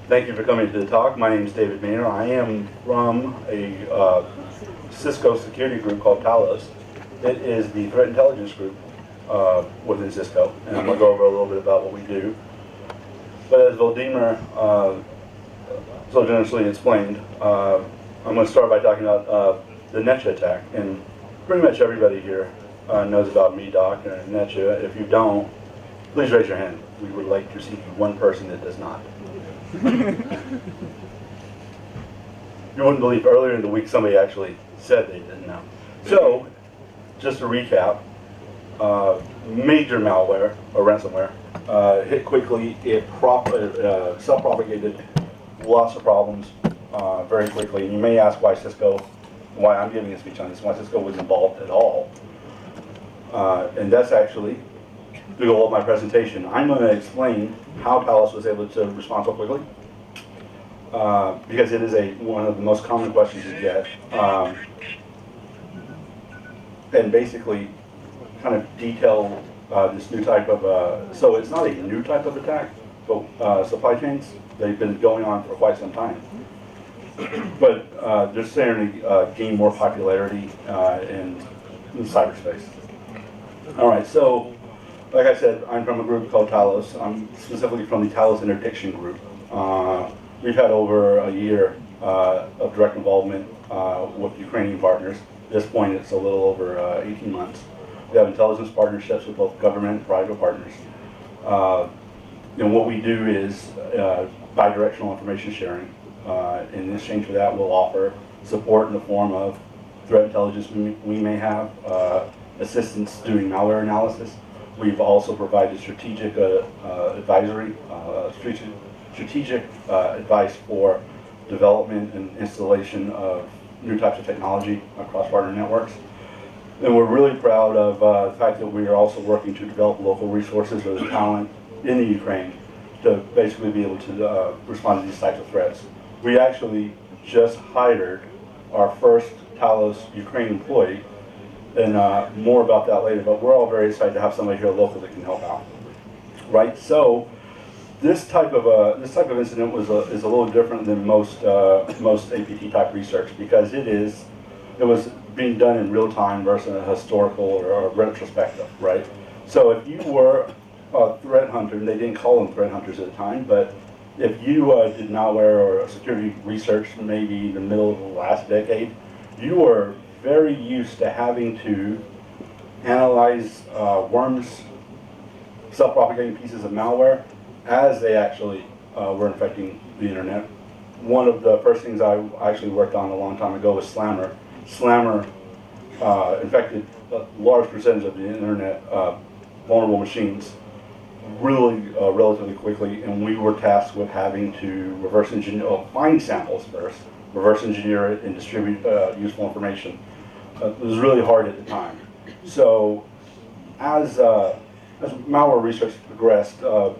Thank you for coming to the talk. My name is David Maynor. I am from a Cisco security group called Talos. It is the threat intelligence group within Cisco, and I'm going to go over a little bit about what we do. But as Vladimir so generously explained, I'm going to start by talking about the NETCHA attack. And pretty much everybody here knows about MeDoc and NETCHA. If you don't, please raise your hand. We would like to see one person that does not. You wouldn't believe earlier in the week somebody actually said they didn't know. So, just to recap, major malware or ransomware hit quickly. It self-propagated, lots of problems very quickly. And you may ask why I'm giving a speech on this, why Cisco was involved at all. And that's actually the goal of my presentation. I'm going to explain how Talos was able to respond so quickly, because it is one of the most common questions you get, and basically kind of detail this new type of, so it's not a new type of attack, but supply chains, they've been going on for quite some time. But they're starting to gain more popularity in cyberspace. All right, so like I said, I'm from a group called Talos. I'm specifically from the Talos Interdiction Group. We've had over a year of direct involvement with Ukrainian partners. At this point, it's a little over 18 months. We have intelligence partnerships with both government and private partners. And what we do is bidirectional information sharing. In exchange for that, we'll offer support in the form of threat intelligence we may have, assistance doing malware analysis. We've also provided strategic advisory, strategic advice for development and installation of new types of technology across partner networks. And we're really proud of the fact that we are also working to develop local resources or the talent in the Ukraine to basically be able to respond to these types of threats. We actually just hired our first Talos Ukraine employee, and more about that later, but we're all very excited to have somebody here local that can help out. Right, so this type of incident is a little different than most APT type research, because it was being done in real time versus a historical or a retrospective, right? So if you were a threat hunter, and they didn't call them threat hunters at the time, but if you did malware or security research maybe in the middle of the last decade, you were very used to having to analyze worms, self-propagating pieces of malware as they actually were infecting the internet. One of the first things I actually worked on a long time ago was Slammer. Slammer infected a large percentage of the internet vulnerable machines really relatively quickly, and we were tasked with having to reverse engineer, find samples first, reverse engineer it, and distribute useful information. It was really hard at the time. So as malware research progressed, a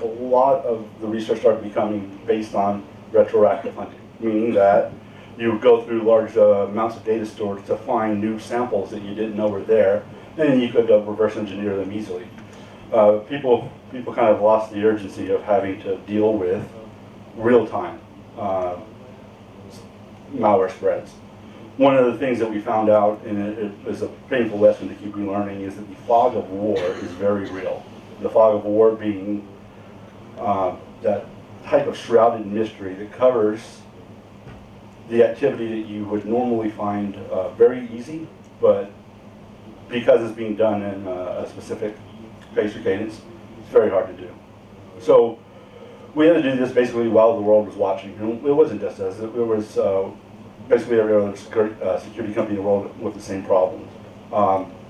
lot of the research started becoming based on retroactive hunting, meaning that you would go through large amounts of data storage to find new samples that you didn't know were there, and then you could reverse engineer them easily. People kind of lost the urgency of having to deal with real-time malware spreads. One of the things that we found out, and it was a painful lesson to keep relearning, is that the fog of war is very real. The fog of war being that type of shrouded mystery that covers the activity that you would normally find very easy, but because it's being done in a specific pace or cadence, it's very hard to do. So we had to do this basically while the world was watching. And it wasn't just us. It was basically every other security company in the world with the same problems.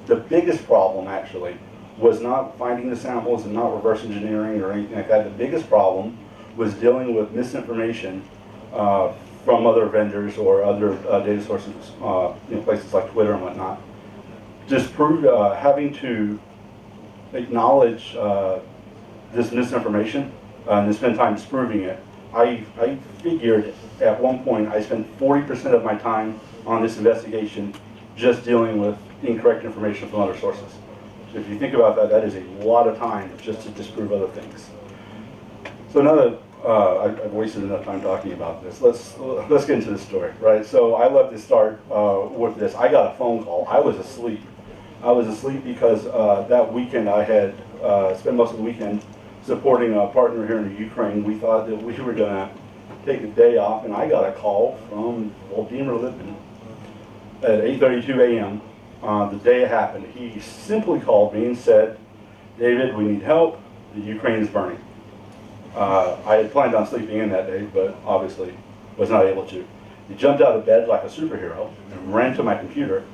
The biggest problem, actually, was not finding the samples and not reverse engineering or anything like that. The biggest problem was dealing with misinformation from other vendors or other data sources, places like Twitter and whatnot. Just having to acknowledge this misinformation and spend time disproving it. I figured at one point I spent 40% of my time on this investigation just dealing with incorrect information from other sources. So if you think about that, that is a lot of time just to disprove other things. So another I've wasted enough time talking about this. Let's get into the story, right? So I love to start with this. I got a phone call. I was asleep. I was asleep because that weekend I had spent most of the weekend supporting a partner here in the Ukraine. We thought that we were going to take a day off, and I got a call from Vladimir Lippin at 8:32 a.m. The day it happened. He simply called me and said, "David, we need help. The Ukraine is burning." I had planned on sleeping in that day, but obviously was not able to. He jumped out of bed like a superhero and ran to my computer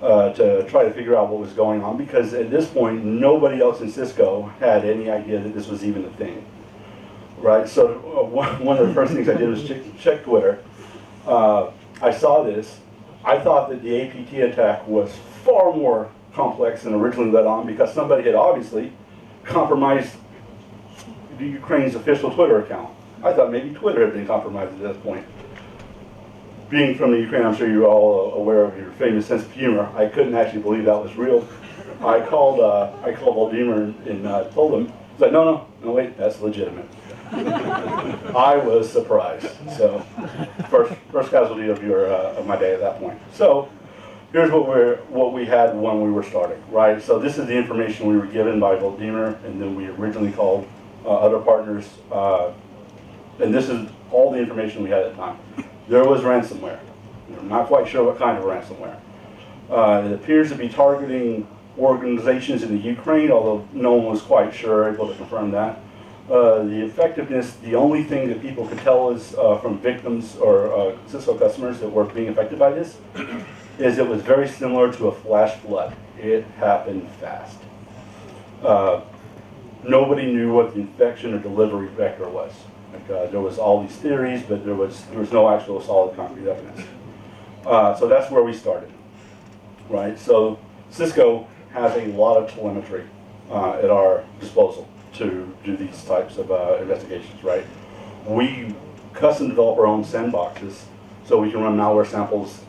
to try to figure out what was going on, because at this point nobody else in Cisco had any idea that this was even a thing. Right, so one of the first things I did was check Twitter. I saw this. I thought that the APT attack was far more complex than originally let on, because somebody had obviously compromised the Ukraine's official Twitter account. I thought maybe Twitter had been compromised at this point. Being from the Ukraine, I'm sure you're all aware of your famous sense of humor. I couldn't actually believe that was real. I called Vladimir and told him. He's like, no, wait, that's legitimate. I was surprised. So, first casualty of my day at that point. So, here's what we had when we were starting, right? So this is the information we were given by Vladimir, and then we originally called other partners, and this is all the information we had at the time. There was ransomware. We're not quite sure what kind of ransomware. It appears to be targeting organizations in the Ukraine, although no one was quite sure, able to confirm that. The effectiveness, the only thing that people could tell is from victims or Cisco customers that were being affected by this, is it was very similar to a flash flood. It happened fast. Nobody knew what the infection or delivery vector was. There was all these theories, but there was no actual solid concrete evidence. So that's where we started, right? So Cisco has a lot of telemetry at our disposal to do these types of investigations, right? We custom develop our own sandboxes so we can run malware samples,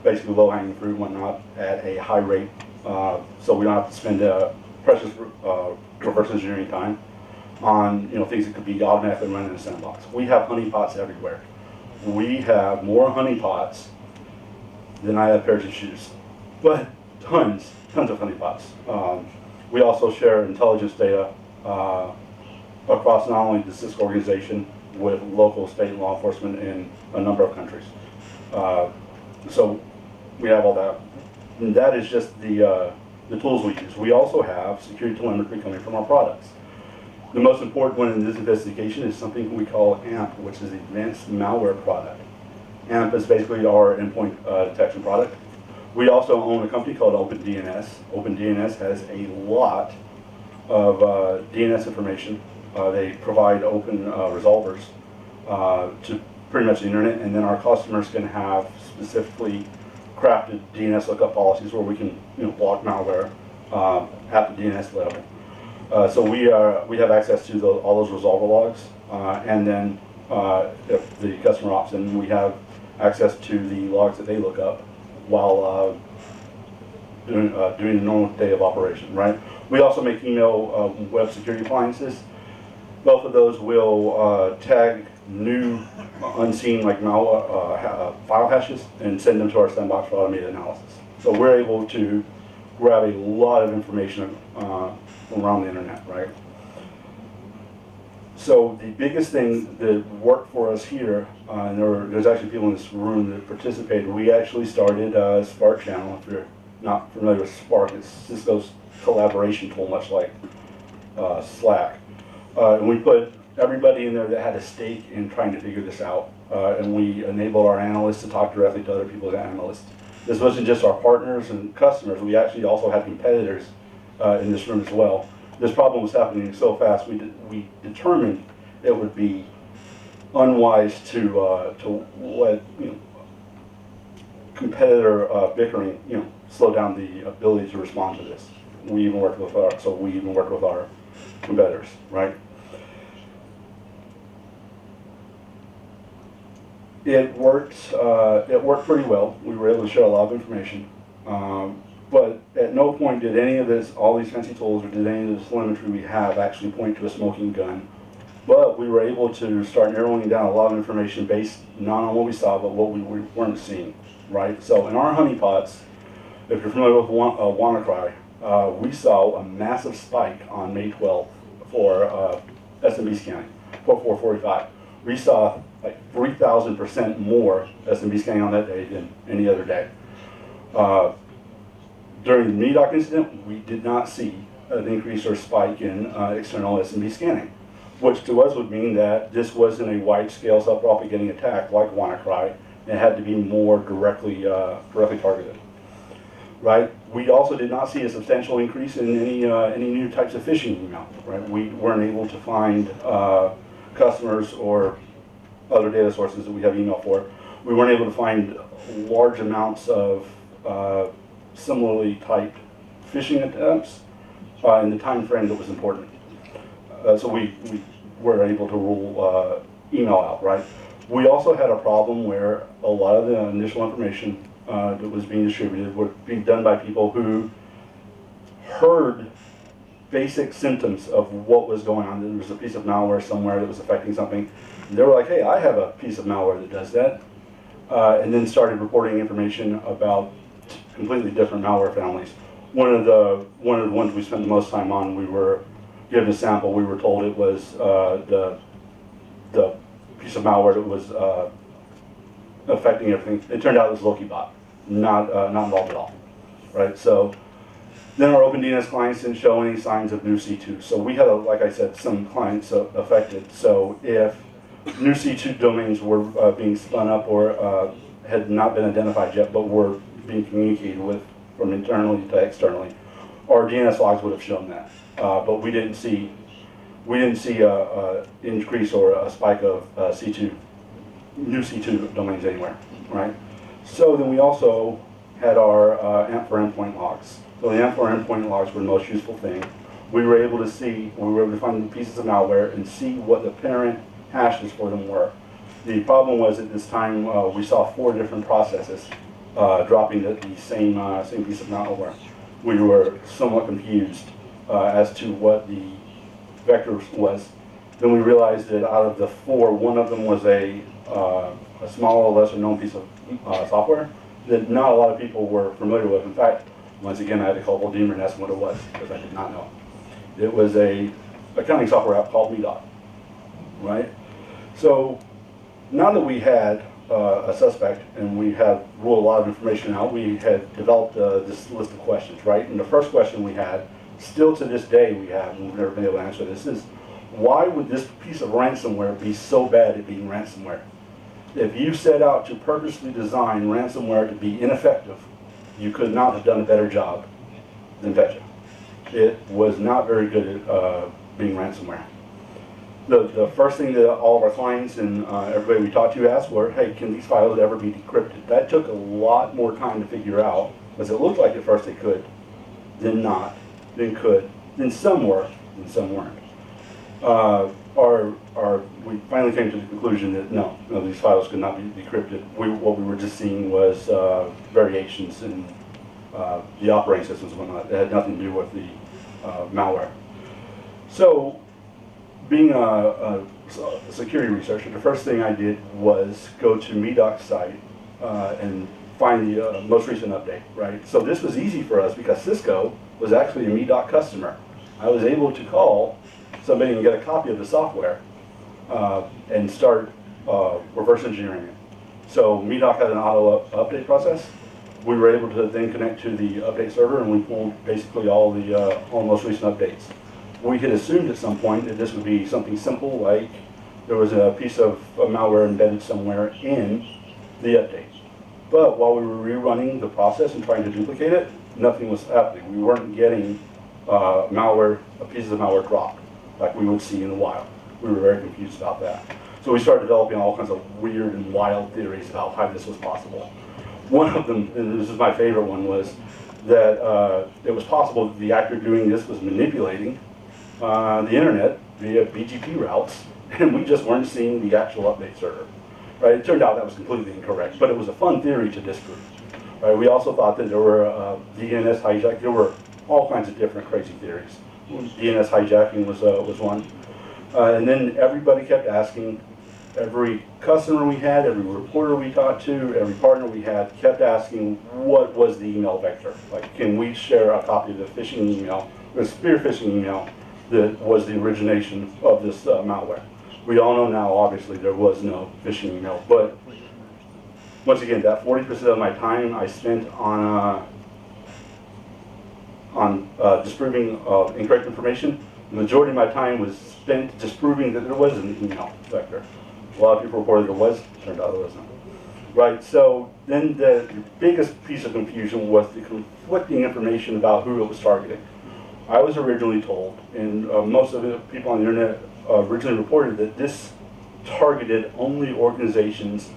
basically low-hanging fruit and whatnot, at a high rate, so we don't have to spend precious reverse engineering time on things that could be automatically run in a sandbox. We have honeypots everywhere. We have more honeypots than I have pairs of shoes, but tons of honeypots. We also share intelligence data across not only the Cisco organization with local, state, law enforcement in a number of countries. So we have all that. And that is just the tools we use. We also have security telemetry coming from our products. The most important one in this investigation is something we call AMP, which is the Advanced Malware Product. AMP is basically our endpoint detection product. We also own a company called OpenDNS. OpenDNS has a lot of DNS information. They provide open resolvers to pretty much the internet, and then our customers can have specifically crafted DNS lookup policies where we can block malware at the DNS level. So we have access to all those resolver logs, and then if the customer opts in, we have access to the logs that they look up while doing a normal day of operation, right? We also make email web security appliances. Both of those will tag new unseen malware file hashes and send them to our sandbox for automated analysis. So we're able to grab a lot of information from around the internet, right? So the biggest thing that worked for us here, and there's actually people in this room that participated, we actually started a Spark channel. If you're not familiar with Spark, it's Cisco's collaboration tool, much like Slack. And we put everybody in there that had a stake in trying to figure this out. And we enabled our analysts to talk directly to other people's analysts. This wasn't just our partners and customers. We actually also had competitors in this room as well. This problem was happening so fast, we determined it would be unwise to let competitor bickering slow down the ability to respond to this. We even worked with our competitors, right? It worked pretty well. We were able to share a lot of information. But at no point did any of this, all these fancy tools, or did any of this telemetry we have actually point to a smoking gun But we were able to start narrowing down a lot of information based not on what we saw, but what we weren't seeing, right? So in our honeypots, if you're familiar with WannaCry, we saw a massive spike on May 12th for SMB scanning, 4445. We saw like 3,000% more SMB scanning on that day than any other day. During the MeDoc incident, we did not see an increase or spike in external SMB scanning, which to us would mean that this wasn't a wide-scale self-propagating attack like WannaCry. It had to be more directly targeted, right? We also did not see a substantial increase in any new types of phishing email, right? We weren't able to find customers or other data sources that we have email for. We weren't able to find large amounts of similarly typed phishing attempts in the time frame that was important. So we were able to rule email out, right? We also had a problem where a lot of the initial information that was being distributed were being done by people who heard basic symptoms of what was going on. There was a piece of malware somewhere that was affecting something. And they were like, hey, I have a piece of malware that does that. And then started reporting information about completely different malware families. One of the ones we spent the most time on, we were given a sample. We were told it was the piece of malware that was affecting everything. It turned out it was LokiBot, not involved at all, right? So then our OpenDNS clients didn't show any signs of new C2. So we had, like I said, some clients affected. So if new C2 domains were being spun up or had not been identified yet, but were being communicated with from internally to externally, our DNS logs would have shown that. But we didn't see a increase or a spike of new C2 domains anywhere, right? So then we also had our AMP for Endpoint Hawks. So the AMP for Endpoint logs were the most useful thing. We were able to find pieces of malware and see what the parent hashes for them were. The problem was at this time we saw 4 different processes dropping the same piece of malware. We were somewhat confused as to what the vector was. Then we realized that out of the 4, one of them was a small, lesser known piece of software that not a lot of people were familiar with. In fact, once again, I had to call Vladimir and ask him what it was because I did not know. It was a accounting software app called MeDoc, right? So now that we had a suspect and we had ruled a lot of information out, we had developed this list of questions, right? And the first question we had, still to this day we have, and we've never been able to answer this, is why would this piece of ransomware be so bad at being ransomware? If you set out to purposely design ransomware to be ineffective, you could not have done a better job than Fetcha. It was not very good at being ransomware. The first thing that all of our clients and everybody we talked to asked were, hey, can these files ever be decrypted? That took a lot more time to figure out, because it looked like at first they could, then not, then could, then some were, and some weren't. We finally came to the conclusion that no, these files could not be decrypted. What we were just seeing was variations in the operating systems and whatnot. It had nothing to do with the malware. So, being a security researcher, the first thing I did was go to MeDoc's site and find the most recent update, right? So this was easy for us because Cisco was actually a MeDoc customer. I was able to call somebody and get a copy of the software and start reverse engineering it. So MeDoc had an auto update process. We were able to then connect to the update server and we pulled basically all the most recent updates. We had assumed at some point that this would be something simple, like there was a piece of malware embedded somewhere in the update. But while we were rerunning the process and trying to duplicate it, nothing was happening. We weren't getting pieces of malware dropped like we would see in the wild. We were very confused about that. So we started developing all kinds of weird and wild theories about how this was possible. One of them, and this is my favorite one, was that it was possible that the actor doing this was manipulating the internet via BGP routes, and we just weren't seeing the actual update server. Right? It turned out that was completely incorrect, but it was a fun theory to disprove. Right? We also thought that there were DNS hijack. There were all kinds of different crazy theories. DNS hijacking was one. And then everybody kept asking, every customer we had, every reporter we talked to, every partner we had kept asking what was the email vector. Like, can we share a copy of the phishing email, the spear phishing email that was the origination of this malware? We all know now, obviously, there was no phishing email, but once again, that 40% of my time I spent on disproving incorrect information. The majority of my time was spent disproving that there was an email vector. A lot of people reported there was, turned out there wasn't. Right, so then the biggest piece of confusion was the conflicting information about who it was targeting. I was originally told, and most of the people on the internet originally reported that this targeted only organizations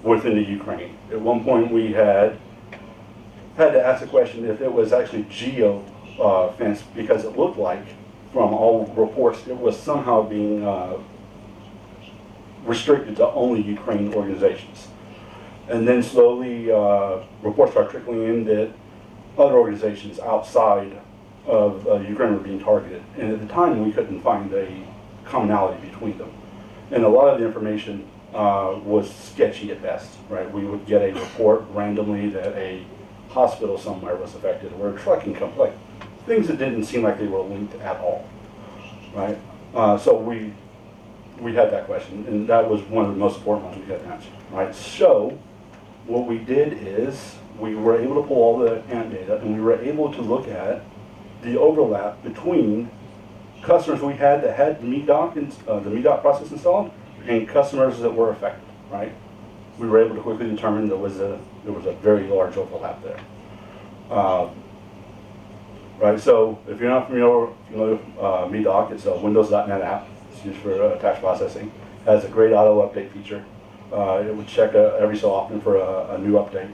within the Ukraine. At one point we had to ask the question if it was actually geo-fenced, because it looked like, from all reports, it was somehow being restricted to only Ukraine organizations. And then slowly reports started trickling in that other organizations outside of Ukraine were being targeted. And at the time we couldn't find a commonality between them. And a lot of the information was sketchy at best, right? We would get a report randomly that a hospital somewhere was affected, or a trucking company, like things that didn't seem like they were linked at all, right? So we had that question, and that was one of the most important ones we had to answer, right? So what we did is we were able to pull all the AMP data, and we were able to look at the overlap between customers we had that had MeDoc and the MeDoc process installed, and customers that were affected, right? We were able to quickly determine there was a very large overlap there. Right, so if you're not familiar with MeDoc, it's a Windows.NET app. It's used for attached processing. It has a great auto update feature. It would check every so often for a new update.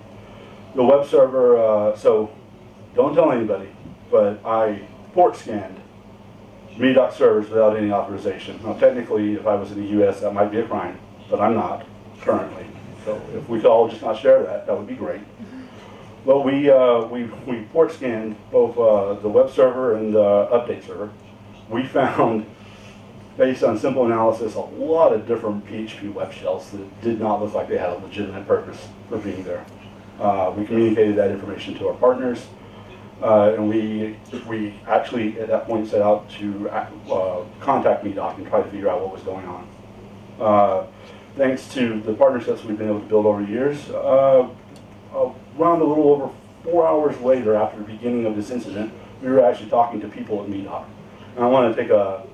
The web server, so don't tell anybody, but I port scanned MeDoc servers without any authorization. Now technically, if I was in the US, that might be a crime, but I'm not currently. So if we could all just not share that, that would be great. But we port scanned both the web server and the update server. We found, based on simple analysis, a lot of different PHP web shells that did not look like they had a legitimate purpose for being there. We communicated that information to our partners, and we actually at that point set out to contact MeDoc and try to figure out what was going on. Thanks to the partnerships we've been able to build over the years, around a little over 4 hours later, after the beginning of this incident, we were actually talking to people at MeDoc. And I want to take a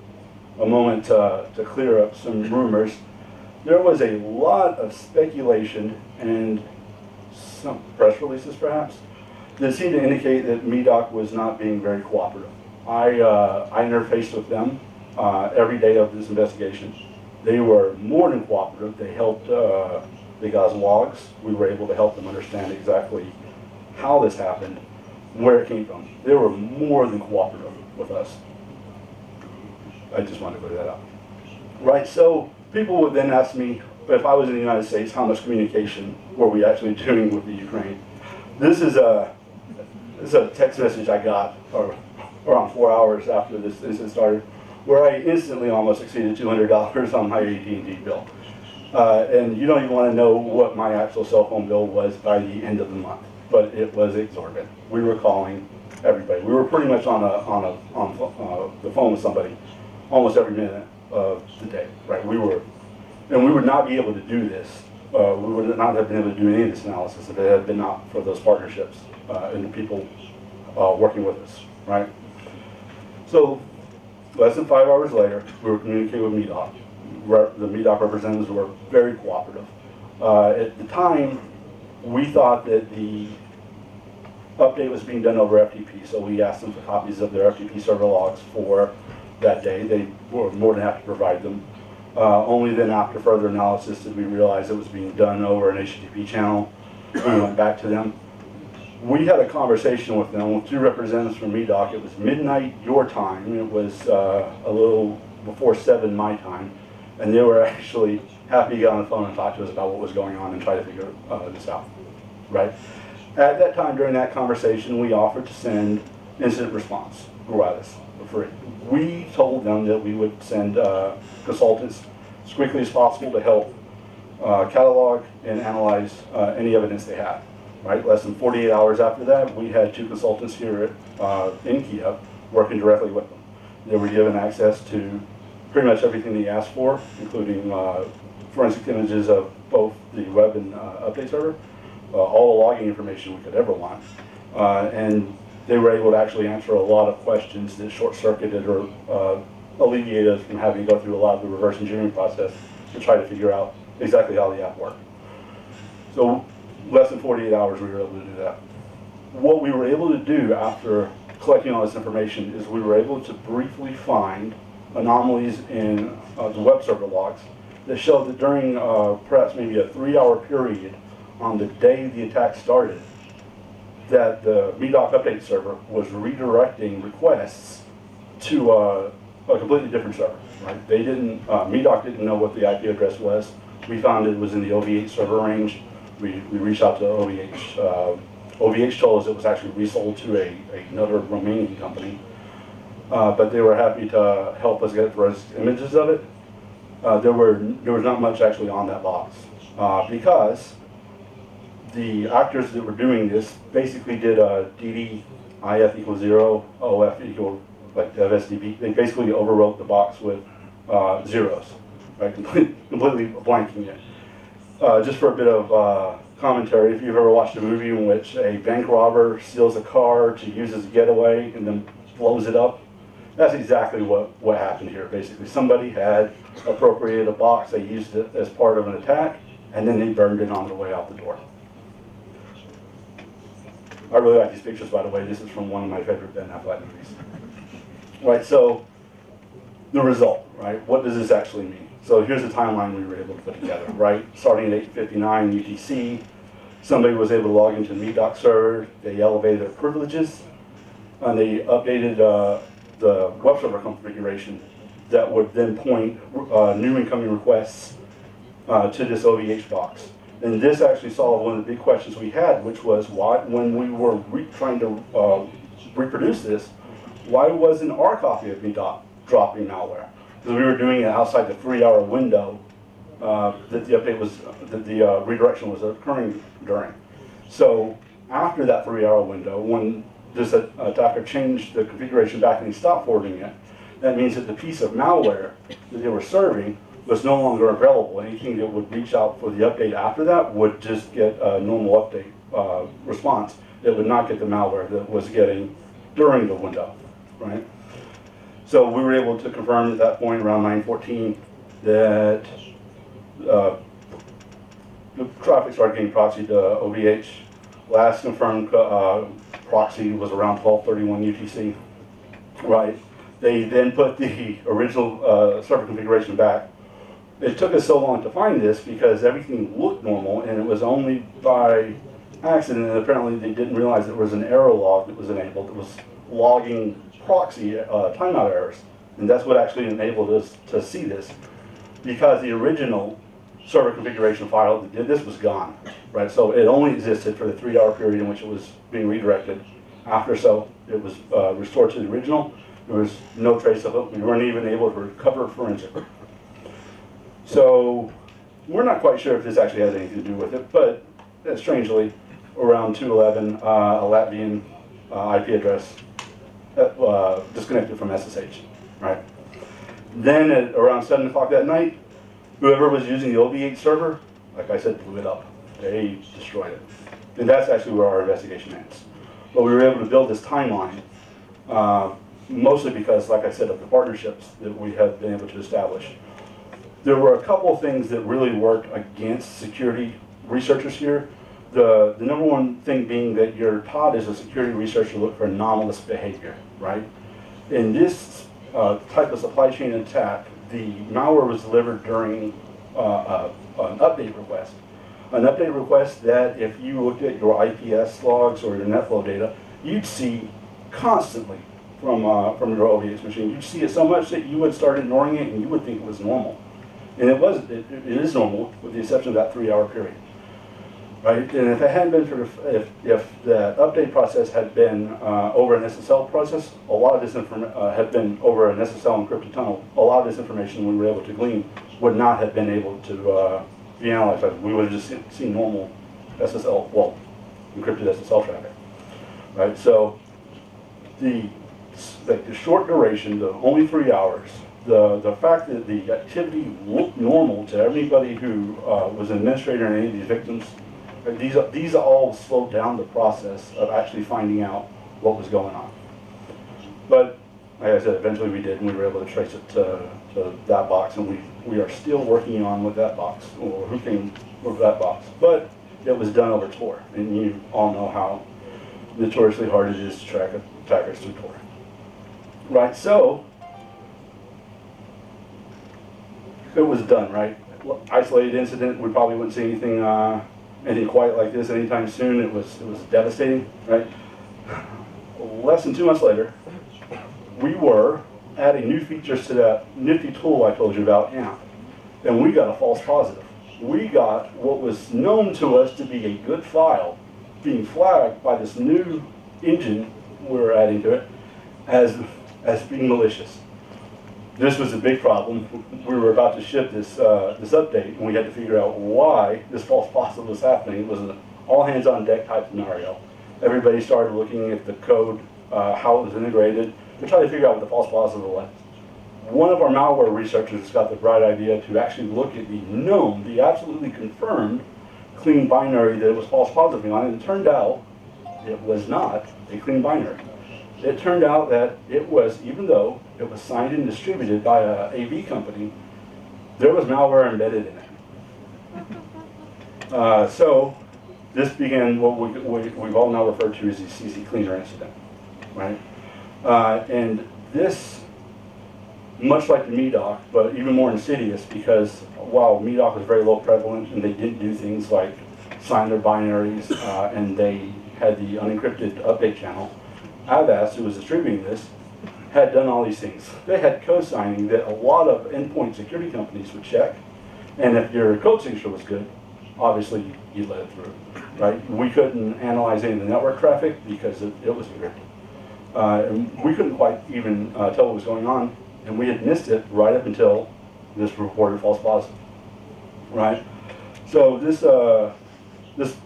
moment to clear up some rumors. There was a lot of speculation and some press releases, perhaps, that seemed to indicate that MeDoc was not being very cooperative. I interfaced with them every day of this investigation. They were more than cooperative. They helped, they got us logs. We were able to help them understand exactly how this happened, where it came from. They were more than cooperative with us. I just wanted to clear that up. Right, so people would then ask me, if I was in the United States, how much communication were we actually doing with the Ukraine? This is a text message I got around 4 hours after this incident started, where I instantly almost exceeded $200 on my AT&T bill. And you don't even want to know what my actual cell phone bill was by the end of the month, but it was exorbitant. We were calling everybody. We were pretty much on the phone with somebody almost every minute of the day, right? We would not be able to do this. We would not have been able to do any of this analysis if it had been not for those partnerships and the people working with us, right? So less than 5 hours later, we were communicating with MeDoc. The MeDoc representatives were very cooperative. At the time, we thought that the update was being done over FTP, so we asked them for copies of their FTP server logs for that day. They were more than happy to provide them. Only then, after further analysis, did we realize it was being done over an HTTP channel. We went back to them. We had a conversation with them with two representatives from MeDoc. It was midnight your time. It was a little before 7 my time. And they were actually happy to get on the phone and talk to us about what was going on and try to figure this out, right? At that time, during that conversation, we offered to send incident response, gratis. for free. We told them that we would send consultants as quickly as possible to help catalog and analyze any evidence they had. Right? Less than 48 hours after that, we had 2 consultants here in Kiev working directly with them. They were given access to pretty much everything they asked for, including forensic images of both the web and update server, all the logging information we could ever want. And they were able to actually answer a lot of questions that short-circuited or alleviated us from having to go through a lot of the reverse engineering process to try to figure out exactly how the app worked. So less than 48 hours we were able to do that. What we were able to do after collecting all this information is we were able to briefly find anomalies in the web server logs that showed that during perhaps maybe a 3-hour period on the day the attack started, that the MeDoc update server was redirecting requests to a completely different server. Right? They didn't, MeDoc didn't know what the IP address was. We found it was in the OVH server range. We reached out to OVH. OVH told us it was actually resold to another Romanian company, but they were happy to help us get forensic images of it. There was not much actually on that box because the actors that were doing this basically did a DD IF equals 0, OF equal like FSDB. They basically overwrote the box with zeros, right? Completely blanking it. Just for a bit of commentary, if you've ever watched a movie in which a bank robber steals a car to use as a getaway and then blows it up, that's exactly what happened here. Basically, somebody had appropriated a box, they used it as part of an attack, and then they burned it on their way out the door. I really like these pictures, by the way. This is from one of my favorite Ben Affleck movies. Right, so the result, right? What does this actually mean? So here's the timeline we were able to put together, right? Starting at 8:59 UTC, somebody was able to log into the MeDoc server, they elevated their privileges, and they updated the web server configuration that would then point new incoming requests to this OVH box. And this actually solved one of the big questions we had, which was why, when we were trying to reproduce this, why wasn't our copy of MeDoc dropping malware? Because we were doing it outside the 3-hour window that the update was, that the redirection was occurring during. So after that 3-hour window, when this attacker changed the configuration back and he stopped forwarding it, that means that the piece of malware that they were serving was no longer available. Anything that would reach out for the update after that would just get a normal update response. It would not get the malware that was getting during the window, right? So we were able to confirm at that point around 9:14 that the traffic started getting proxied to OVH. Last confirmed proxy was around 12:31 UTC, right? They then put the original server configuration back. It took us so long to find this because everything looked normal, and it was only by accident, and apparently they didn't realize there was an error log that was enabled that was logging proxy timeout errors. And that's what actually enabled us to see this, because the original server configuration file that did this was gone, right? So it only existed for the 3-hour period in which it was being redirected. After so, it was restored to the original. There was no trace of it. We weren't even able to recover forensically. So we're not quite sure if this actually has anything to do with it, but strangely, around 2:11, a Latvian IP address disconnected from SSH, right? Then at around 7 o'clock that night, whoever was using the OVH server, like I said, blew it up. They destroyed it. And that's actually where our investigation ends. But we were able to build this timeline, mostly because, like I said, of the partnerships that we have been able to establish. There were a couple of things that really worked against security researchers here. The number one thing being that you're taught as a security researcher to look for anomalous behavior, right? In this type of supply chain attack, the malware was delivered during an update request. An update request that if you looked at your IPS logs or your NetFlow data, you'd see constantly from your OVH machine. You'd see it so much that you would start ignoring it and you would think it was normal. And it is normal, with the exception of that 3-hour period. right? And if it hadn't been for if the update process had been over an SSL process, a lot of this had been over an SSL encrypted tunnel. A lot of this information we were able to glean would not have been able to be analyzed. We would have just seen normal SSL, well, encrypted SSL traffic, right? So the short duration, the only 3 hours, the fact that the activity looked normal to everybody who was an administrator and any of these victims, these all slowed down the process of actually finding out what was going on. But like I said, eventually we did, and we were able to trace it to that box, and we are still working on with that box, or who came with that box. But it was done over Tor, and you all know how notoriously hard it is to track attackers through Tor. Right, so it was done, right? Isolated incident, we probably wouldn't see anything quite like this anytime soon. It was devastating, right? Less than 2 months later, we were adding new features to that nifty tool I told you about, AMP, and we got a false positive. We got what was known to us to be a good file being flagged by this new engine we're adding to it as being malicious. This was a big problem. We were about to ship this update, and we had to figure out why this false positive was happening. It was an all-hands-on-deck type scenario. Everybody started looking at the code, how it was integrated, to try to figure out what the false positive was. One of our malware researchers got the bright idea to actually look at the known, the absolutely confirmed clean binary that it was false positive on, and it turned out it was not a clean binary. It turned out that it was, even though it was signed and distributed by an AV company, there was malware embedded in it. So this began what we've all now referred to as the CC Cleaner incident, right? And this, much like the MeDoc, but even more insidious, because while MeDoc was very low prevalent and they didn't do things like sign their binaries and they had the unencrypted update channel, Avast, who was distributing this, had done all these things. They had co-signing that a lot of endpoint security companies would check, and if your code signature was good, obviously you let it through, right? We couldn't analyze any of the network traffic because it was encrypted. And we couldn't quite even tell what was going on, and we had missed it right up until this reported false positive, right? So this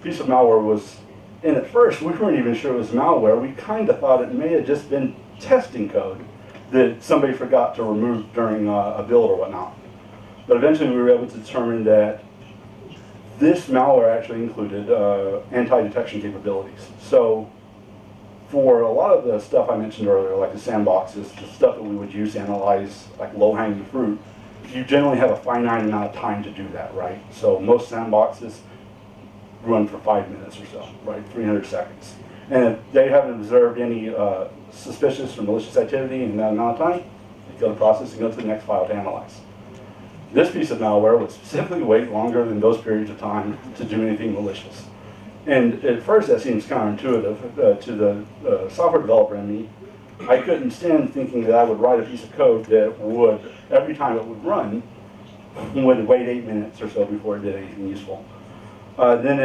piece of malware was, and at first we weren't even sure it was malware. We kind of thought it may have just been testing code that somebody forgot to remove during a build or whatnot. But eventually we were able to determine that this malware actually included anti-detection capabilities. So for a lot of the stuff I mentioned earlier, like the sandboxes, the stuff that we would use to analyze like low-hanging fruit, you generally have a finite amount of time to do that, right? So most sandboxes run for 5 minutes or so, right? 300 seconds. And if they haven't observed any suspicious or malicious activity in that amount of time, they kill the process and go to the next file to analyze. This piece of malware would specifically wait longer than those periods of time to do anything malicious. And at first that seems counterintuitive to the software developer in me. I couldn't stand thinking that I would write a piece of code that would, every time it would run, would wait 8 minutes or so before it did anything useful. Then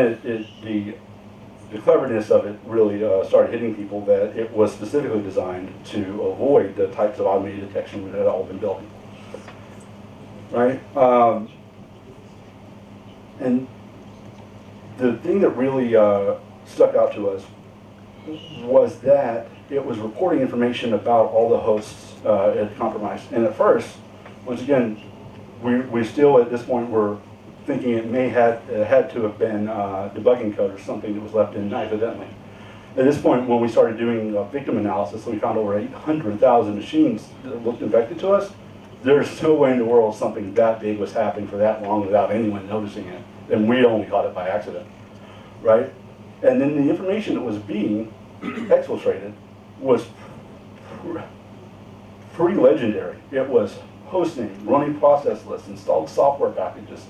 the cleverness of it really started hitting people that it was specifically designed to avoid the types of automated detection we had all been building. Right? And the thing that really stuck out to us was that it was reporting information about all the hosts it had compromised. And at first, once again, we still at this point were thinking it may have had to have been debugging code or something that was left in accidentally. At this point, when we started doing victim analysis, we found over 800,000 machines that looked infected to us. There's no way in the world something that big was happening for that long without anyone noticing it. And we only caught it by accident, right? And then the information that was being exfiltrated was pretty legendary. It was host name, running process lists, installed software packages,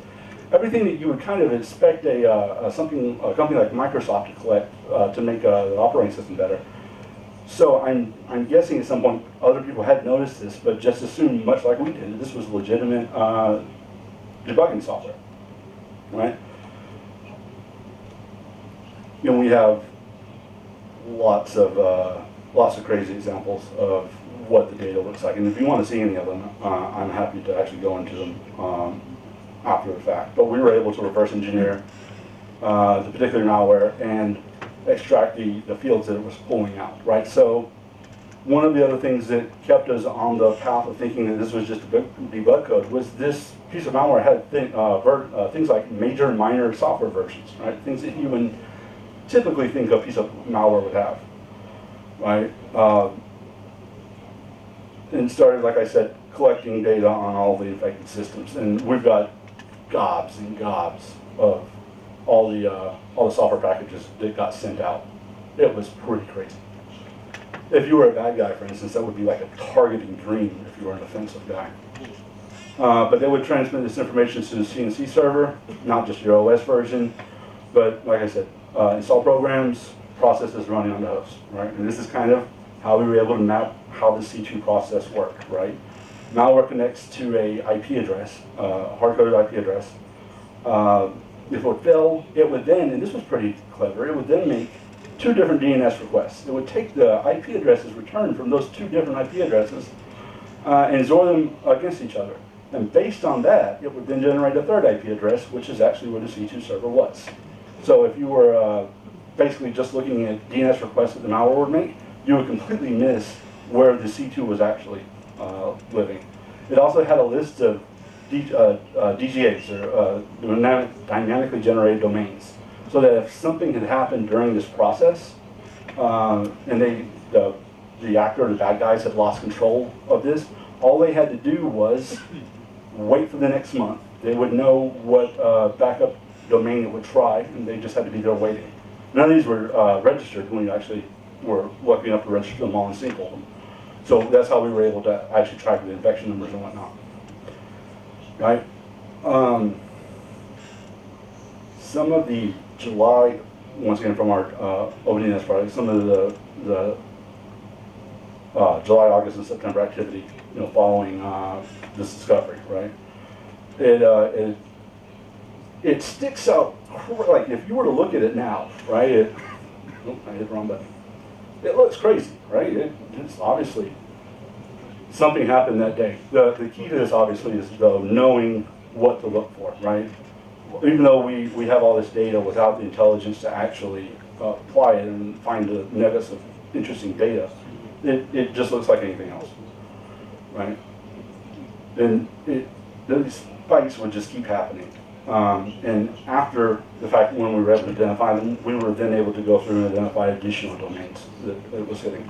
everything that you would kind of expect a company like Microsoft to collect to make the operating system better. So I'm guessing at some point other people had noticed this, but just assumed, much like we did, this was legitimate debugging software, right? And we have lots of crazy examples of what the data looks like. And if you want to see any of them, I'm happy to actually go into them after the fact. But we were able to reverse engineer the particular malware and extract the fields that it was pulling out, right? So one of the other things that kept us on the path of thinking that this was just debug code was this piece of malware had things like major and minor software versions, right? Things that you would typically think a piece of malware would have, right? And started, like I said, collecting data on all the infected systems, and we've got gobs and gobs of all the software packages that got sent out. It was pretty crazy. If you were a bad guy, for instance, that would be like a targeting dream if you were an offensive guy. But they would transmit this information to the CNC server, not just your OS version, but like I said, install programs, processes running on the host, right? And this is kind of how we were able to map how the C2 process worked, right? Malware connects to a IP address, hard-coded IP address. If it failed, it would then, and this was pretty clever, it would then make two different DNS requests. It would take the IP addresses returned from those two different IP addresses and XOR them against each other. And based on that, it would then generate a third IP address, which is actually where the C2 server was. So if you were basically just looking at DNS requests that the malware would make, you would completely miss where the C2 was actually living. It also had a list of DGAs, or dynamically generated domains, so that if something had happened during this process, and the actor or the bad guys had lost control of this, all they had to do was wait for the next month. They would know what backup domain it would try, and they just had to be there waiting. None of these were registered when we actually were lucky enough to register them all and sync them. So that's how we were able to actually track the infection numbers and whatnot. Right? Some of the July, once again from our ODNS project, some of the July, August, and September activity, following this discovery, right? It sticks out, like if you were to look at it now, right? I hit the wrong button. It looks crazy, right? It's obviously something happened that day. The key to this obviously is though knowing what to look for, right? Even though we have all this data without the intelligence to actually apply it and find the nuggets of interesting data, it just looks like anything else, right? And those spikes would just keep happening. And after the fact, when we were able to identify them, we were then able to go through and identify additional domains that it was hitting.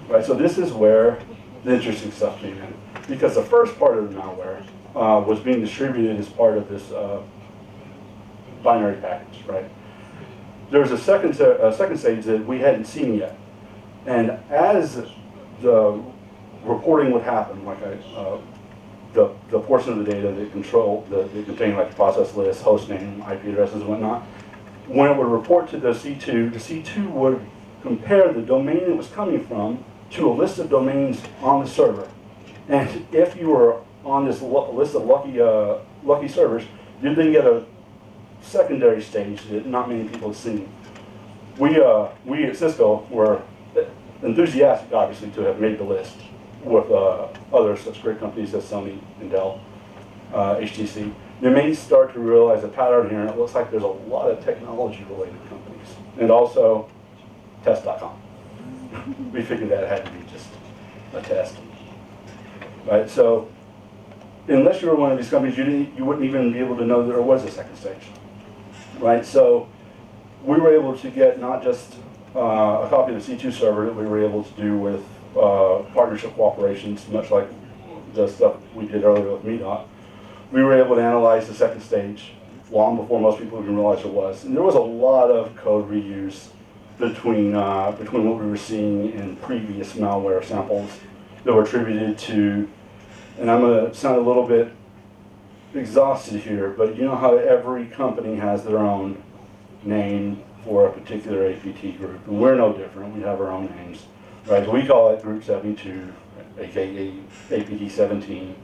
Right, so this is where the interesting stuff came in. Because the first part of the malware was being distributed as part of this binary package, right? There was a second stage that we hadn't seen yet. And as the reporting would happen, like the portion of the data that contained like the process list, host name, IP addresses, and whatnot, when it would report to the C2 would compare the domain it was coming from to a list of domains on the server. And if you were on this list of lucky servers, you'd then get a secondary stage that not many people had seen. We at Cisco were enthusiastic, obviously, to have made the list with other such great companies as Sony and Dell, HTC. You may start to realize a pattern here, and it looks like there's a lot of technology-related companies, and also test.com. We figured that had to be just a test, right? So, unless you were one of these companies, you wouldn't even be able to know there was a second stage, right? So, we were able to get not just a copy of the C2 server that we were able to do with partnership cooperations, much like the stuff we did earlier with MeDoc. We were able to analyze the second stage long before most people even realized it was. And there was a lot of code reuse between what we were seeing in previous malware samples that were attributed to, and I'm going to sound a little bit exhausted here, but you know how every company has their own name for a particular APT group, and we're no different. We have our own names, right? So we call it Group 72, aka APT 17,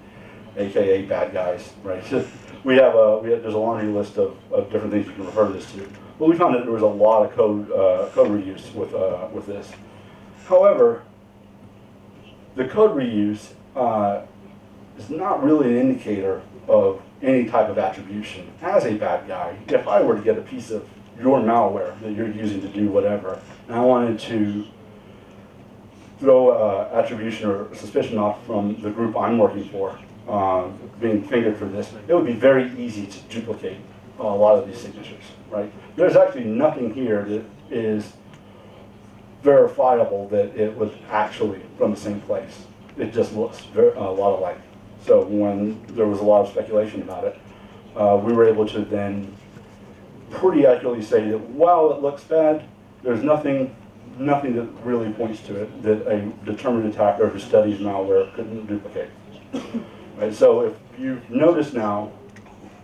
aka bad guys, right? There's a laundry list of different things you can refer to this to. But we found that there was a lot of code reuse with this. However, the code reuse is not really an indicator of any type of attribution. As a bad guy, if I were to get a piece of your malware that you're using to do whatever, and I wanted to throw attribution or suspicion off from the group I'm working for, being fingered for this, it would be very easy to duplicate a lot of these signatures, right? There's actually nothing here that is verifiable that it was actually from the same place. It just looks a lot alike. So when there was a lot of speculation about it, we were able to then pretty accurately say that while it looks bad, there's nothing that really points to it that a determined attacker who studies malware couldn't duplicate. Right, so if you've noticed now,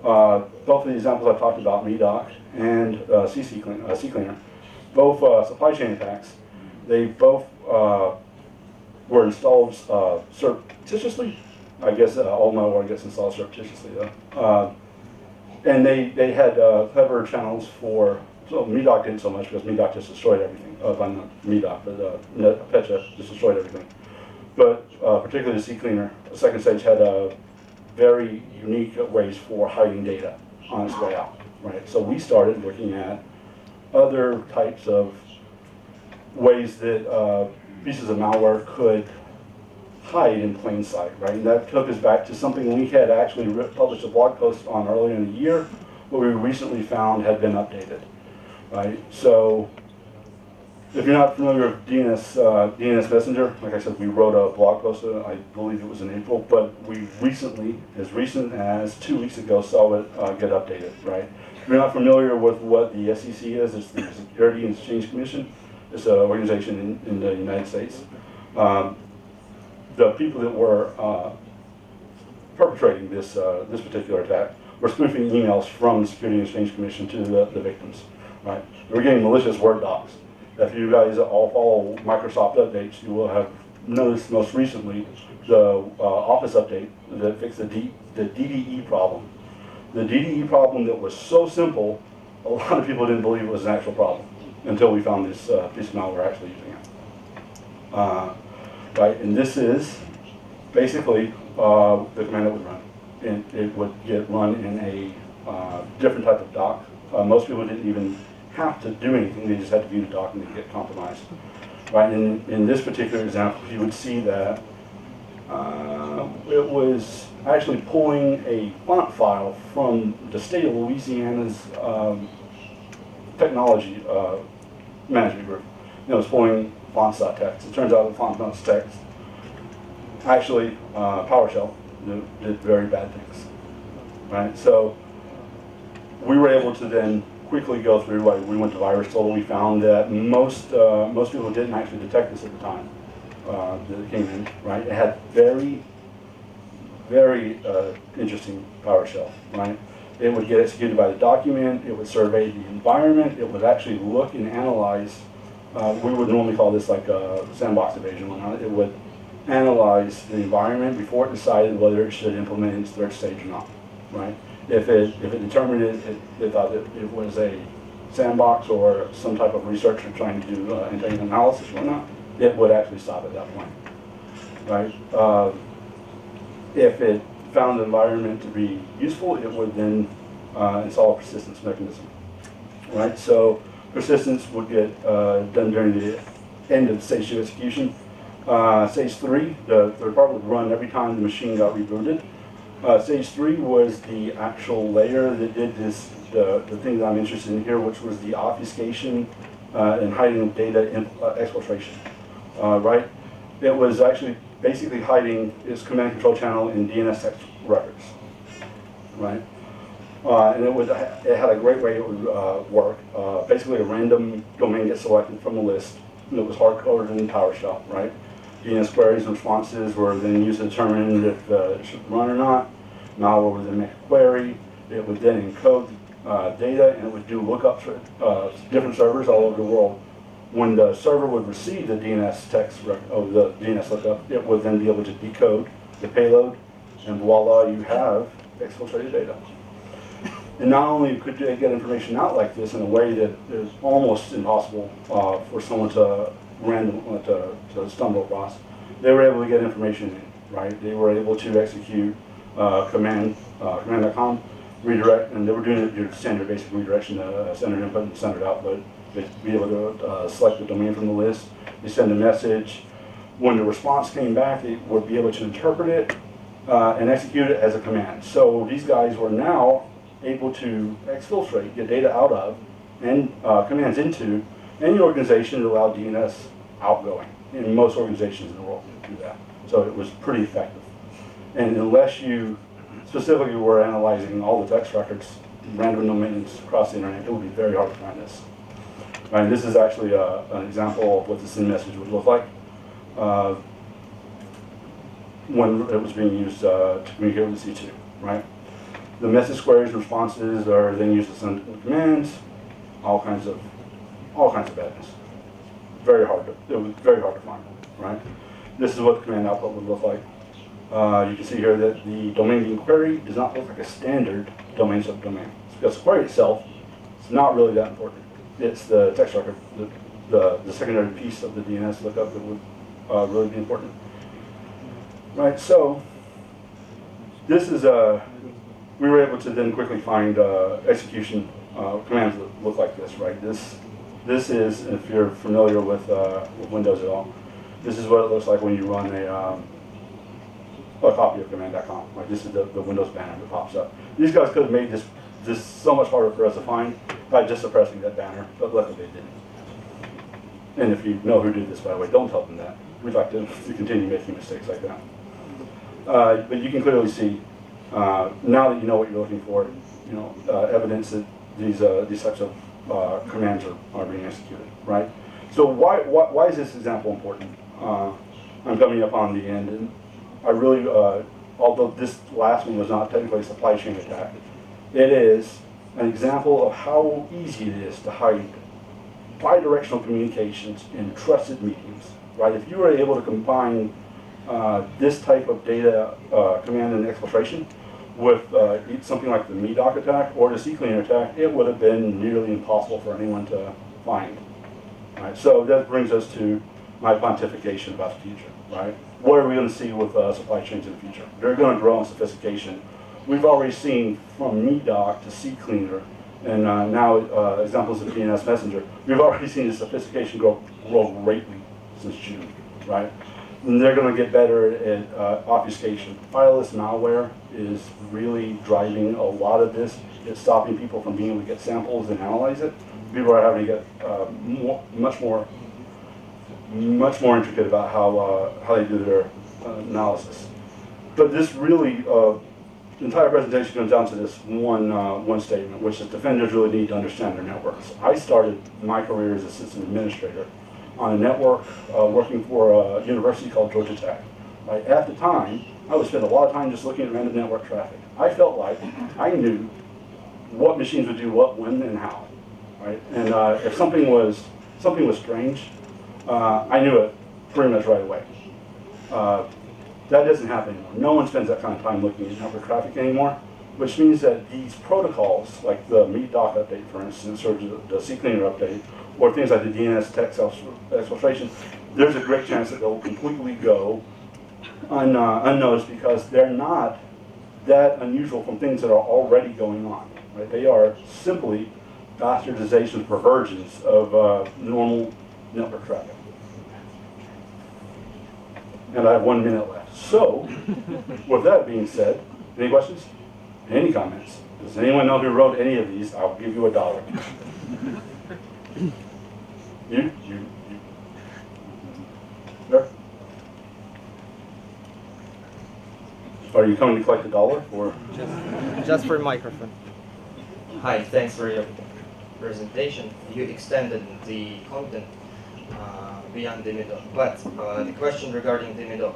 both of the examples I've talked about, MeDoc and CCleaner, both supply chain attacks, they both were installed surreptitiously. I guess all malware gets installed surreptitiously though. And they had clever channels for, so MeDoc didn't so much because MeDoc just destroyed everything. Not MeDoc, but Petra just destroyed everything. But particularly the CCleaner, the second stage had very unique ways for hiding data on its way out, right? So we started looking at other types of ways that pieces of malware could hide in plain sight, right? And that took us back to something we had actually published a blog post on earlier in the year, but we recently found had been updated, right? So if you're not familiar with DNS Messenger, like I said, we wrote a blog post, I believe it was in April, but we recently, as recent as 2 weeks ago, saw it get updated, right? If you're not familiar with what the SEC is, it's the Security and Exchange Commission. It's an organization in the United States. The people that were perpetrating this particular attack were spoofing emails from the Security and Exchange Commission to the victims, right? They were getting malicious Word docs. If you guys all follow Microsoft updates, you will have noticed most recently the Office update that fixed the DDE problem. The DDE problem that was so simple, a lot of people didn't believe it was an actual problem until we found this piece of malware actually using it. Right, and this is basically the command that would run. And it would get run in a different type of doc. Most people didn't even have to do anything, they just had to view the doc and they'd get compromised. Right, and in this particular example, you would see that it was actually pulling a font file from the state of Louisiana's technology management group. And it was pulling fonts.txt. It turns out the fonts.txt actually PowerShell did very bad things. Right, so we were able to then quickly go through. We went to VirusTotal. We found that most people didn't actually detect this at the time that it came in. Right, it had very interesting PowerShell. Right, it would get executed by the document. It would survey the environment. It would actually look and analyze. We would normally call this like a sandbox evasion. It would analyze the environment before it decided whether it should implement its third stage or not. Right. If it determined it thought that it was a sandbox or some type of researcher trying to do analysis or whatnot, it would actually stop at that point. Right. If it found the environment to be useful, it would then install a persistence mechanism. Right. So persistence would get done during the end of stage 2 execution. Stage 3, the third part would run every time the machine got rebooted. Stage 3 was the actual layer that did this, the thing that I'm interested in here, which was the obfuscation and hiding of data exfiltration. Right? It was actually basically hiding its command and control channel in DNS text records. Right? And it had a great way it would work. Basically, a random domain gets selected from the list, and it was hard-coded in PowerShell. Right? DNS queries and responses were then used to determine if it should run or not. Malware would then make a query. It would then encode data, and it would do lookups for different servers all over the world. When the server would receive the DNS text of the DNS lookup, it would then be able to decode the payload, and voila, you have exfiltrated data. And not only could they get information out like this in a way that is almost impossible for someone to to stumble across, they were able to get information in, right? They were able to execute command.com redirect, and they were doing it your standard basic redirection, standard input and standard output. They'd be able to select the domain from the list. They send a message. When the response came back, they would be able to interpret it and execute it as a command. So these guys were now able to exfiltrate, get data out of, and commands into any organization that allowed DNS outgoing. And most organizations in the world do that. So it was pretty effective. And unless you specifically were analyzing all the text records, random domains across the internet, it would be very hard to find this. And this is actually an example of what the SYN message would look like when it was being used to communicate with the C2, right? The message queries and responses are then used to send commands, all kinds of badness. It was very hard to find, right? This is what the command output would look like. You can see here that the domain being queried does not look like a standard domain subdomain. Because the query itself is not really that important. It's the text record, the secondary piece of the DNS lookup that would really be important. Right, so this is we were able to then quickly find execution commands that look like this, right? This is, if you're familiar with Windows at all, this is what it looks like when you run a copy of command.com. Right? This is the Windows banner that pops up. These guys could have made this so much harder for us to find by just suppressing that banner, but luckily they didn't. And if you know who did this, by the way, don't tell them that. We'd like to continue making mistakes like that. But you can clearly see, now that you know what you're looking for, evidence that these types of commands are being executed, right? So why is this example important? I'm coming up on the end, and I really, although this last one was not technically a supply chain attack, it is an example of how easy it is to hide bidirectional communications in trusted mediums, right? If you were able to combine this type of data command and exfiltration with something like the MeDoc attack or the CCleaner attack, it would have been nearly impossible for anyone to find. Right? So that brings us to my pontification about the future, right? What are we going to see with supply chains in the future? They're going to grow in sophistication. We've already seen from MeDoc to CCleaner, and now examples of DNS Messenger, we've already seen the sophistication grow greatly since June, right? And they're going to get better at obfuscation. Fileless malware is really driving a lot of this. It's stopping people from being able to get samples and analyze it. People are having to get much more intricate about how they do their analysis. But this really, the entire presentation comes down to this one statement, which is defenders really need to understand their networks. I started my career as a system administrator on a network working for a university called Georgia Tech. Right? At the time, I would spend a lot of time just looking at random network traffic. I felt like I knew what machines would do what, when, and how. Right? And if something was strange, I knew it pretty much right away. That doesn't happen anymore. No one spends that kind of time looking at network traffic anymore, which means that these protocols, like the MeDoc update, for instance, or the CCleaner update, or things like the DNS text exfiltration, there's a great chance that they'll completely go unnoticed because they're not that unusual from things that are already going on. Right? They are simply bastardization perversions of normal network traffic. And I have 1 minute left. So, with that being said, any questions? Any comments? Does anyone know who wrote any of these? I'll give you $1. You? There? Are you coming to collect $1 or? Just for microphone. Hi, thanks for your presentation. You extended the content beyond the MeDoc. But the question regarding the MeDoc,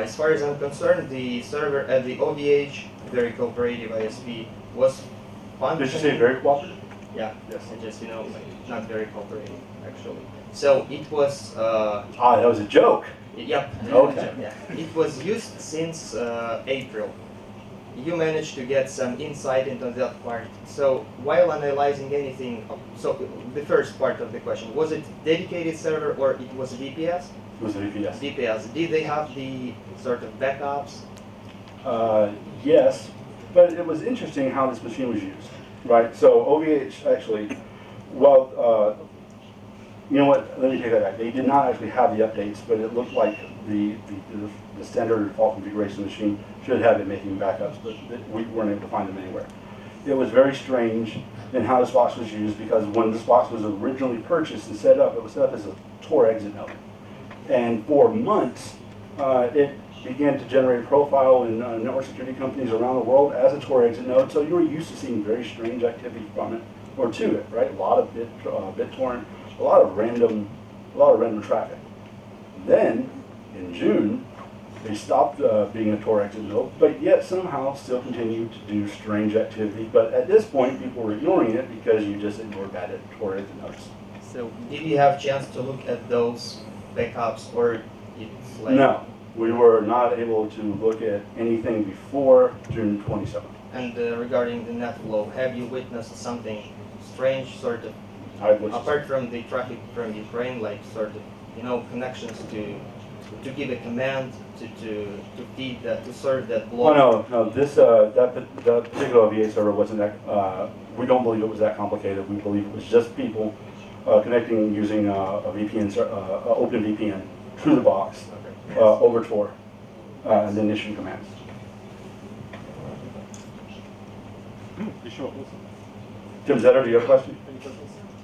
as far as I'm concerned, the server at the OVH, very cooperative ISP, was functioning. Did you say very cooperative? Yeah, yes. Just not very cooperative actually. So it was. That was a joke. Yep. Okay. Yeah. It was used since April. you managed to get some insight into that part. So while analyzing anything, so the first part of the question, was it dedicated server or it was VPS? It was a VPS. VPS. Did they have the sort of backups? Yes, but it was interesting how this machine was used, right? So OVH actually, well, you know what, let me take that back. They did not actually have the updates, but it looked like the standard default configuration machine should have it making backups, but we weren't able to find them anywhere. It was very strange in how this box was used, because when this box was originally purchased and set up, it was set up as a Tor exit node. And for months, it began to generate a profile in network security companies around the world as a Tor exit node. So you were used to seeing very strange activity from it, or to it, right? A lot of BitTorrent, a lot of random traffic. Then, in June, they stopped being a Tor exit node, but yet somehow still continued to do strange activity. But at this point, people were ignoring it because you just ignored bad Tor exit nodes. So did you have a chance to look at those backups, or it's like... No, we were not able to look at anything before June 27th. And regarding the net flow, have you witnessed something strange, sort of, apart from the traffic from Ukraine, like sort of, you know, connections to give a command to feed that, to serve that block? Oh no, this that particular OVA server wasn't that. We don't believe it was that complicated. We believe it was just people connecting using a VPN, open VPN through the box over Tor, and then issuing commands. Tim Zetter, do you have a question?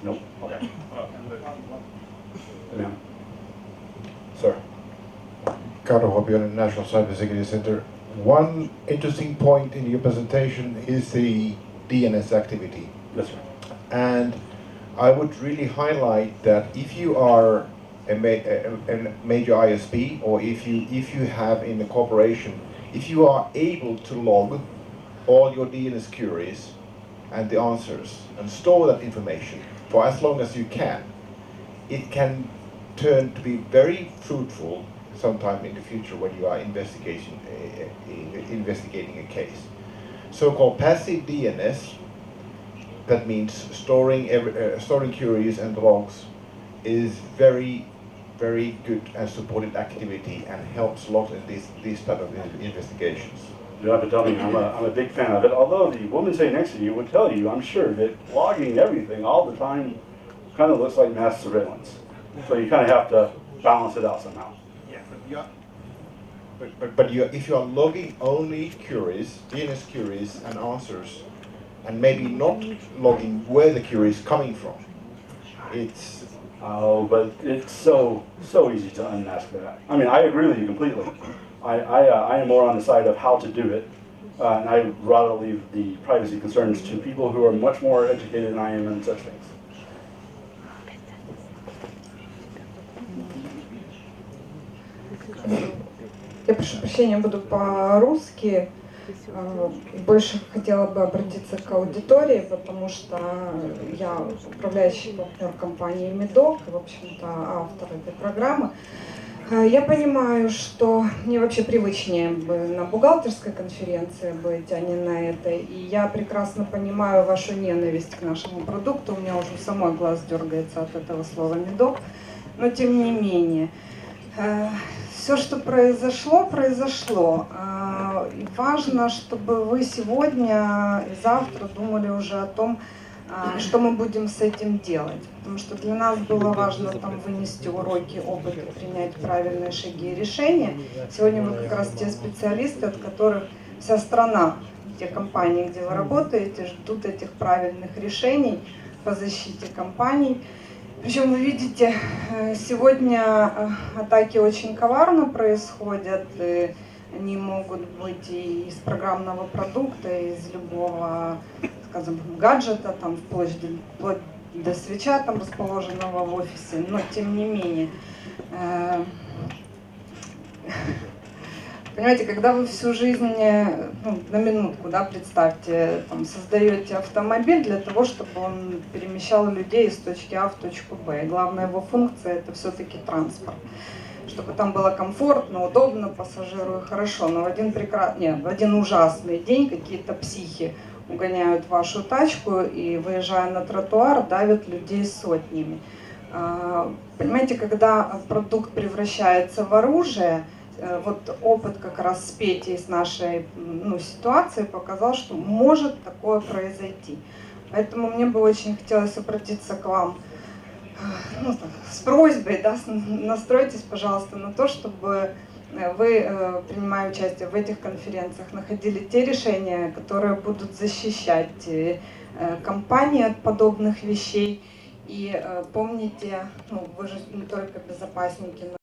Nope. Okay. Yeah. Sir. Carlo Hobion, National Cybersecurity Center. One interesting point in your presentation is the DNS activity. Yes, sir. And I would really highlight that if you are a major ISP, or if you have in the corporation, if you are able to log all your DNS queries and the answers and store that information for as long as you can, it can turn to be very fruitful sometime in the future when you are investigating a case. So-called passive DNS, that means storing queries and logs, is very, very good and supported activity and helps a lot in these type of investigations. You don't have to tell me, I'm a big fan of it, although the woman sitting next to you would tell you, I'm sure, that logging everything all the time kind of looks like mass surveillance. So you kind of have to balance it out somehow. Yeah, but if you are logging only queries, DNS queries and answers, and maybe not logging where the query is coming from, it's... Oh, but it's so easy to unmask that. I mean, I agree with you completely. I am more on the side of how to do it, and I'd rather leave the privacy concerns to people who are much more educated than I am in such things. Я прошу прощения, буду по-русски. Больше хотела бы обратиться к аудитории, потому что я управляющий партнер компании MeDoc, в общем-то, автор этой программы. Я понимаю, что мне вообще привычнее бы на бухгалтерской конференции быть, а не на этой. И я прекрасно понимаю вашу ненависть к нашему продукту. У меня уже самой глаз дергается от этого слова MeDoc. Но тем не менее, все, что произошло, произошло. И важно, чтобы вы сегодня и завтра думали уже о том, что мы будем с этим делать. Потому что для нас было важно там вынести уроки, опыт и принять правильные шаги и решения. Сегодня вы как раз те специалисты, от которых вся страна, те компании, где вы работаете, ждут этих правильных решений по защите компаний. Причем вы видите, сегодня атаки очень коварно происходят. И они могут быть и из программного продукта, и из любого, скажем, гаджета, там, вплоть до свеча, там, расположенного в офисе. Но тем не менее, понимаете, когда вы всю жизнь, ну, на минутку, да, представьте, там, создаете автомобиль для того, чтобы он перемещал людей из точки А в точку Б. И главная его функция — это все-таки транспорт. чтобы там было комфортно, удобно пассажиру и хорошо. Но в один ужасный день какие-то психи угоняют вашу тачку и, выезжая на тротуар, давят людей сотнями. Понимаете, когда продукт превращается в оружие, вот опыт как раз с Петей, с нашей ситуации показал, что может такое произойти. Поэтому мне бы очень хотелось обратиться к вам с просьбой, да, настройтесь, пожалуйста, на то, чтобы вы, принимая участие в этих конференциях, находили те решения, которые будут защищать компании от подобных вещей. И помните, вы же не только безопасники, но